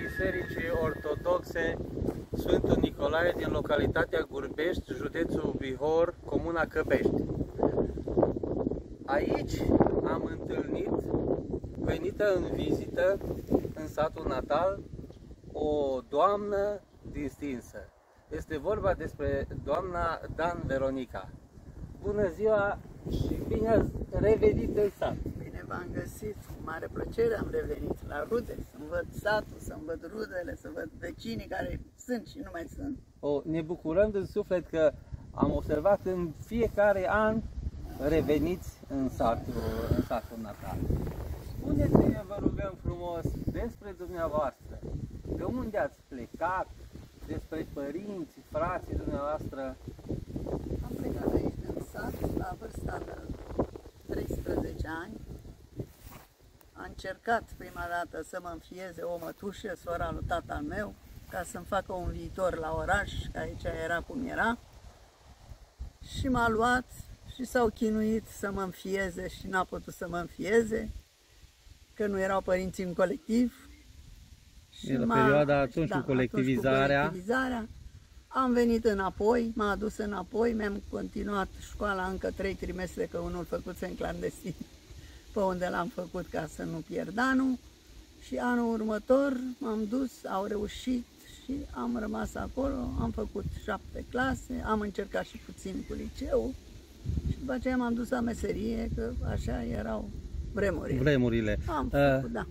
Bisericii Ortodoxe Sfântul Nicolae din localitatea Gurbești, județul Bihor, comuna Căpești. Aici am întâlnit, venită în vizită în satul natal, o doamnă distinsă. Este vorba despre doamna Dan Veronica. Bună ziua și bine ați revenit în sat! Bine v-am găsit, cu mare plăcere am revenit la rude, să-mi văd satul, să-mi văd rudele, să văd vecinii care sunt și nu mai sunt. Ne bucurăm din suflet că am observat că în fiecare an reveniți în satul natal. Spuneți-ne, vă rugăm frumos, despre dumneavoastră, de unde ați plecat, despre părinți, frații dumneavoastră. Am plecat aici din sat la vârsta de 13 ani. Am încercat prima dată să mă înfieze o mătușă, sora lui tatăl meu, ca să-mi facă un viitor la oraș, că aici era cum era. Și m-a luat și s-au chinuit să mă înfieze și n-a putut să mă înfieze, că nu erau părinții în colectiv. Și la perioada atunci, cu colectivizarea, am venit înapoi, m-a adus înapoi, mi-am continuat școala încă 3 trimestre, că unul făcut în clandestin, pe unde l-am făcut ca să nu pierd anul. Și anul următor m-am dus, au reușit și am rămas acolo, am făcut 7 clase, am încercat și puțin cu liceu și după aceea m-am dus la meserie, că așa erau vremurile. Am făcut, da.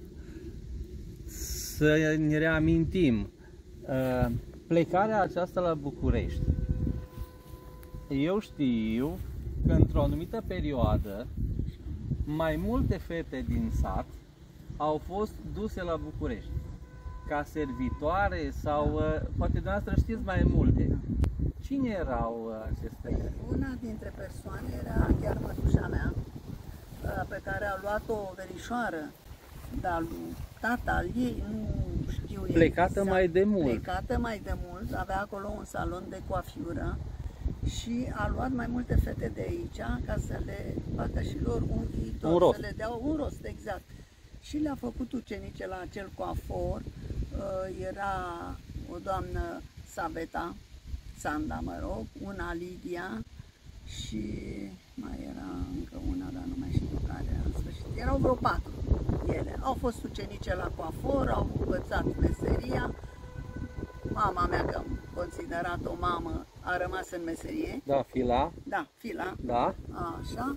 Să ne reamintim, plecarea aceasta la București. Eu știu că într-o anumită perioadă mai multe fete din sat au fost duse la București ca servitoare sau poate dumneavoastră știți mai multe. Cine erau aceste? Una dintre persoane era chiar mătușa mea, pe care a luat-o o verișoară, dar tata al ei, nu știu plecată exact, mai de mult. Plecată mai de mult, avea acolo un salon de coafiură și a luat mai multe fete de aici ca să le facă și lor un viitor, un rost. Să le dea un rost, exact. Și le-a făcut ucenice la acel coafor. Era o doamnă Sanda, mă rog, una Lidia și mai era încă una, dar nu mai știu care în sfârșit. Erau vreo 4 ele. Au fost ucenice la coafor, au învățat meseria. Mama mea, că am considerat o mamă, a rămas în meserie. Da, fila. Da, fila. Da. Așa.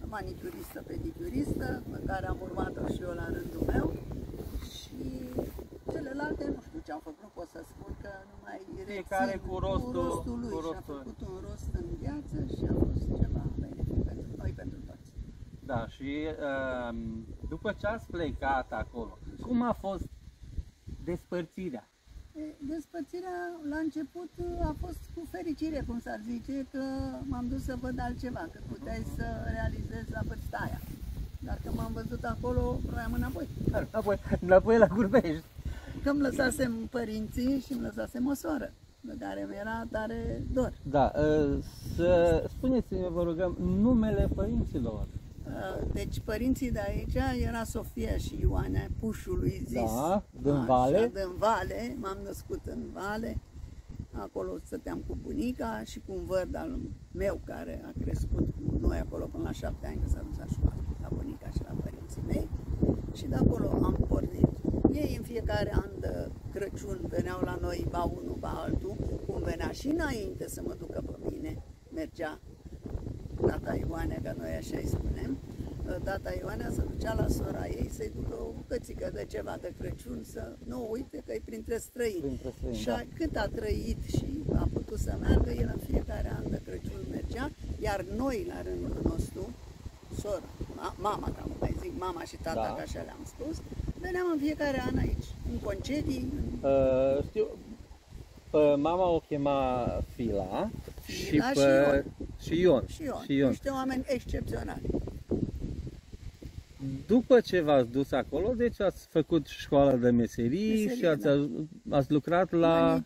Manicuristă, pedicuristă, pe care am urmat-o și eu la rândul meu. Și celelalte, nu știu ce au făcut, nu pot să spun că nu mai fiecare cu rostul lui. Și a făcut un rost în viață și a fost ceva benefic pentru noi, pentru toți. Da, și după ce ați plecat acolo, cum a fost despărțirea? Despărțirea la început a fost cu fericire, cum s-ar zice, că m-am dus să văd altceva, că puteai să realizezi la vârsta aia. Dar când m-am văzut acolo, vroiam înapoi. Înapoi la Gurbești. Că îmi lăsasem părinții și îmi lăsasem o soră, de care mi-era tare dor. Da, să spuneți-ne, vă rugăm, numele părinților. Deci părinții de aici era Sofia și Ioana Pușului zis. Da, din Vale. Așa, din Vale, m-am născut în Vale. Acolo stăteam cu bunica și cu un văr al meu care a crescut cu noi acolo până la 7 ani, că s-a dus la școală, la bunica și la părinții mei. Și de acolo am pornit. Ei în fiecare an de Crăciun veneau la noi, ba unul, ba altul, cum venea și înainte să mă ducă pe mine, mergea tata Ioane, că noi așa îi spunem. Tata Ioanea se ducea la sora ei să-i ducă o bucățică de ceva de Crăciun, să nu uite că e printre străini. Și da. Cât a trăit și a putut să meargă, el în fiecare an de Crăciun mergea, iar noi la rândul nostru, sora, mama, ca nu mai zic, mama și tata, da, că așa le-am spus, veneam în fiecare an aici, în concedii. Știu, mama o chema Fila și Ion. Niște oameni excepționali. După ce v-ați dus acolo, deci ați făcut școala de meserii și ați lucrat la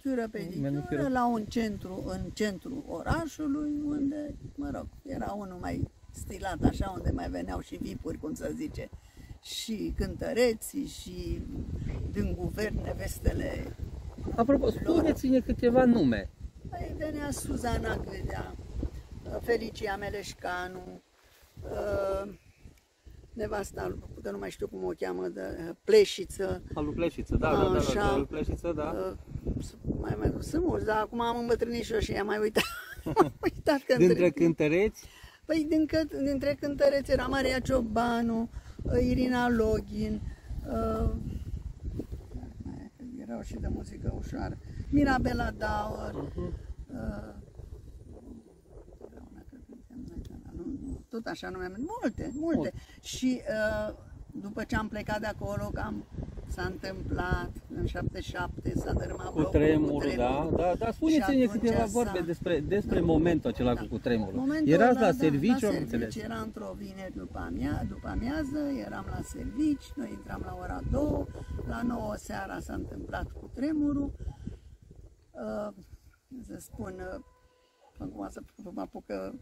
manicură, la un centru, în centrul orașului, unde, mă rog, era unul mai stilat așa, unde mai veneau și vipuri, cum să zice. și cântăreții și din guvern nevestele. Apropo, spuneți-ne câteva nume. Păi venea Suzana Gâdea, Felicia Meleșcanu, nevasta, că nu mai știu cum o cheamă, de Pleșiță. Alu Pleșiță, da, Alu Pleșiță, da. Mai sunt mulți, dar acum am îmbătrânit și eu și am mai uitat. Dintre cântăreți? Păi dintre cântăreți era Maria Ciobanu, Irina Login, erau și de muzică ușoară, Mirabela Daur, tot așa nume, multe. Și după ce am plecat de acolo, s-a întâmplat, în 77 s-a dărâmat blocul cu tremurul. Da, spuneți-ne câteva vorbe despre momentul acela cu cutremurul. Erați la serviciu, am înțeles. Era într-o vineri după amiază, eram la servici, noi intram la ora 2, la 9 seara s-a întâmplat cutremurul. Să spun, acum să mă apucă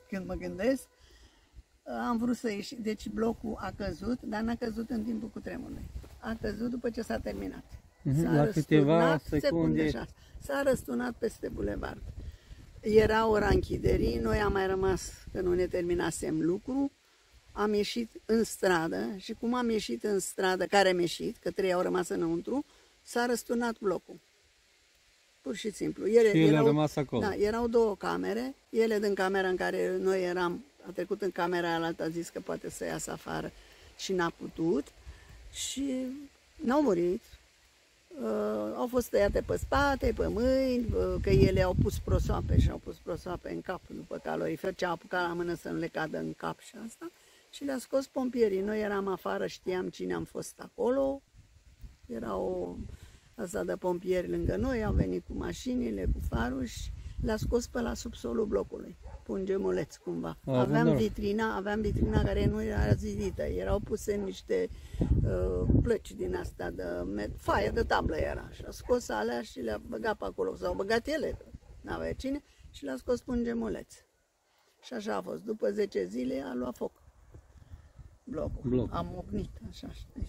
când mă gândesc, am vrut să ieși, deci blocul a căzut, dar n-a căzut în timpul cutremurului. A căzut după ce s-a terminat. La câteva secunde. S-a răsturnat peste bulevard. Era ora închiderii, noi am mai rămas, că nu ne terminasem lucru, am ieșit în stradă și cum am ieșit în stradă, care am ieșit, că 3 au rămas înăuntru, s-a răsturnat blocul. Pur și simplu. Ele au rămas acolo. Da, erau 2 camere, ele din camera în care noi eram, a trecut în camera aia, a zis că poate să iasă afară și n-a putut și n-au murit. Au fost tăiate pe spate, pe mâini, că ele au pus prosoape și au pus prosoape în cap după calorifer, ce a apucat la mână să nu le cadă în cap și asta și le-a scos pompierii. Noi eram afară, știam cine am fost acolo, era o asta de pompieri lângă noi, au venit cu mașinile, cu farul și le-a scos pe la subsolul blocului, cu un gemuleț cumva. Aveam vitrina care nu era zidită, erau puse niște plăci din astea de faie de tablă era. Și a scos alea și le-a băgat pe acolo, s-au băgat ele, n-avea cine, și le-a scos pe un gemuleț. Și așa a fost. După 10 zile a luat foc blocul. Am ognit, așa, știi.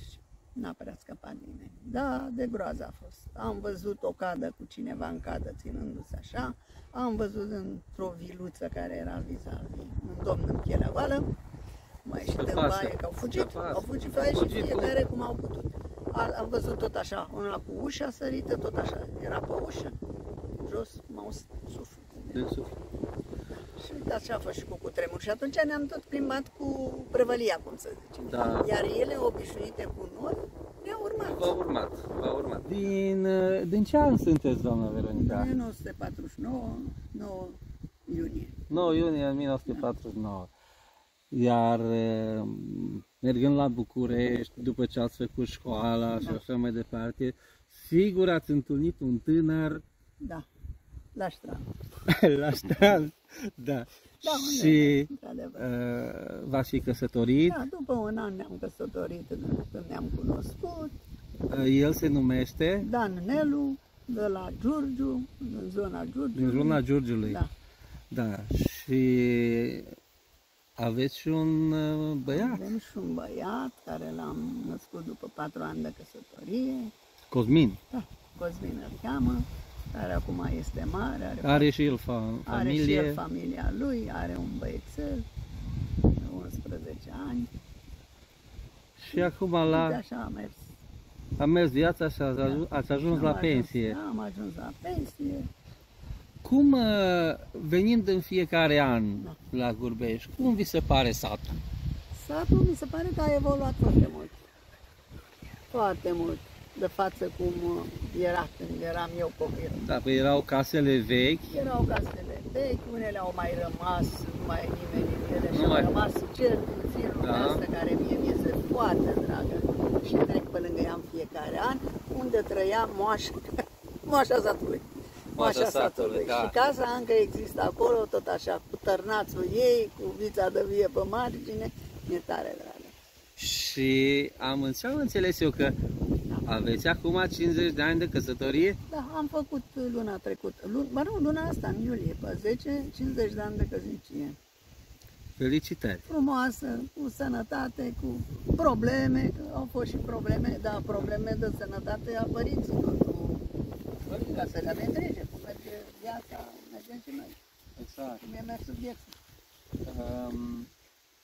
N-a prea scăpat nimeni. Da, de groază a fost. Am văzut o cadă cu cineva în cadă ținându-se așa. Am văzut într-o viluță care era vis-a-vis un domn în pielea goală. Mai ieșit în baie, că au fugit, au ieșit fiecare cum au putut. Am văzut tot așa, unul cu ușa sărită, tot așa. Era pe ușă, jos, m-au suflet. Și uite, așa a fost și cu cutremur. Și atunci ne-am tot plimbat cu prăvălia, cum să zicem. Da. Iar ele, obișnuite cu nori, ne-au urmat. V-au urmat. Din ce an sunteți, doamna Veronica? 1949, 9 iunie. 9 iunie 1949. Iar mergând la București, după ce ați făcut școala și așa mai departe, sigur ați întâlnit un tânăr. Da, la Strand. La Strand, da. Da, și v-ați fi căsătorit? Da, după un an ne-am căsătorit când ne-am cunoscut. El se numește? Dan Nelu, de la Giurgiu, din zona Giurgiului. Din zona Giurgiului. Da. Da. Și aveți și un băiat? Avem și un băiat care l-am născut după 4 ani de căsătorie. Cosmin? Da, Cosmin îl cheamă, care acum este mare. Are și el familie? Are și el familia lui, are un băiețel de 11 ani. Și acum la... Așa a mers. A mers viața și ați ajuns la pensie. Da, am ajuns la pensie. Cum, venind în fiecare an la Gurbești, cum vi se pare satul? Satul mi se pare că a evoluat foarte mult. Foarte mult. De față cum era când eram eu copil. Da, păi erau casele vechi. Erau casele vechi, unele au mai rămas, nu mai e nimeni în ele și au rămas cel din filmul ăsta care mie este foarte dragă și trec pe lângă ea în fiecare an, unde trăia moașa satului. Moașa satului. Da. Și casa încă există acolo, tot așa, cu tărnațul ei, cu vița de vie pe margine, mi-e tare dragă. Și am înțeles eu că aveți acum 50 de ani de căsătorie? Da, am făcut luna trecută, luna asta, în iulie, pe 10, 50 de ani de căsnicie. Felicitări! Frumoasă, cu sănătate, cu probleme, că au fost și probleme, dar probleme de sănătate a părinților, ca să le avem grijă, cum merge viața, mergem și noi. Exact. Cum e mers subiectul.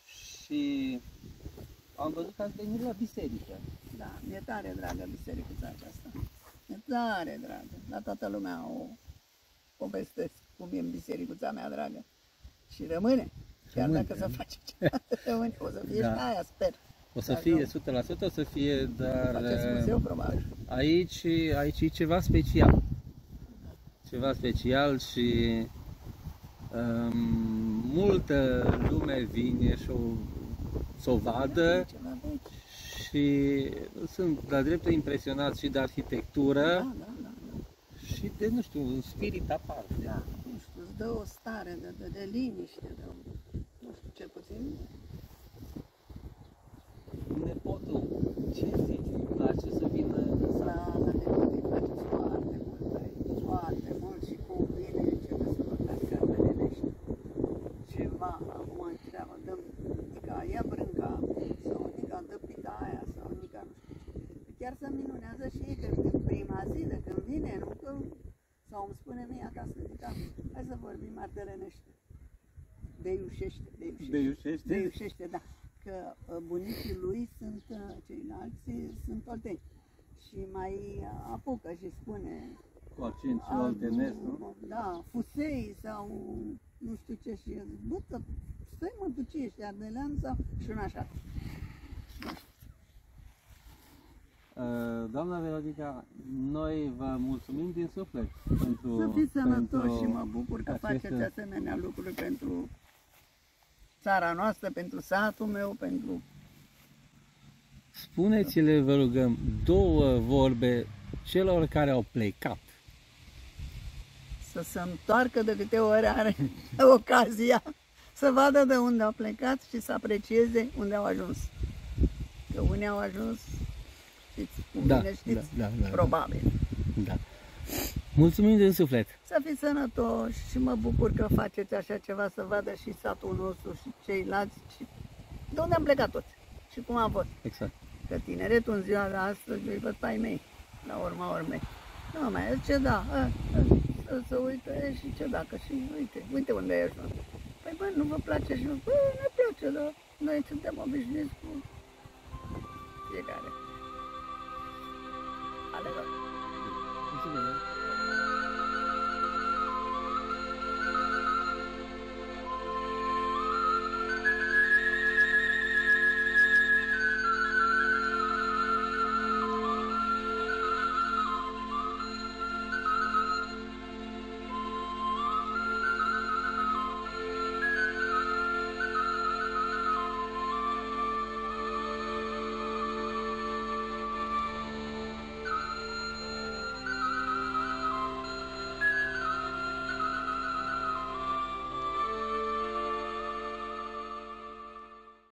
Și am văzut că ați venit la biserică. Da, mi-e tare dragă bisericuța aceasta. E tare dragă. La toată lumea o povestesc cum e în bisericuța mea dragă. Și rămâne. Chiar dacă se face ceva, rămâne. O să fie și aia, sper. O să fie 100%, o să fie, dar faceți muzeu, probabil. Aici e ceva special. Ceva special și multă lume vine și să o vadă și sunt la dreptul impresionat și de arhitectură și de, nu știu, un spirit aparte. Da, nu știu, îți dă o stare de liniște, nu știu, cel puțin. Nepotul, ce zici, îi place să vină în sat? La nepotul îi place foarte mult aici, foarte mult și cum vine începe să vorbească armelenește. Ceva, acum întreabă, dăm Nica, ia brânca, sau Nica, dă pita aia, sau Nica, nu știu ce. Chiar se minunează și ei, că în prima zi de când vine, nu că, sau îmi spune mie acasă, Nica, hai să vorbim ardelenește. Deiușește, da. Că bunicii lui sunt, ceilalți sunt olteni și mai apucă și spune cu accent și oltenesc, nu? Da, fusei sau nu știu ce și eu zic, bă, că stai mă, tu ce ești, ardelean sau și una așa. Doamna Veronica, noi vă mulțumim din suflet pentru... Să fiți sănătoși și mă bucur că faceți asemenea lucruri pentru țara noastră, pentru satul meu, pentru... Spuneți-le, vă rugăm, două vorbe celor care au plecat. Să se întoarcă de câte ori are ocazia, să vadă de unde au plecat și să aprecieze unde au ajuns. Că unii au ajuns, știți, cum bine știți, probabil. Da. Mulțumim din suflet! Să fiți sănătoși și mă bucur că faceți așa ceva, să vadă și satul nostru și ceilalți și de unde am plecat toți și cum am fost. Exact. Că tineretul în ziua de astăzi îi văd pe ai mei, la urma urmei. Nu mai zice, da, să uite și ce dacă și uite unde ai ajuns. Păi bă, nu vă place și bă, ne place, dar noi suntem obișnuiți cu fiecare. Ale lor.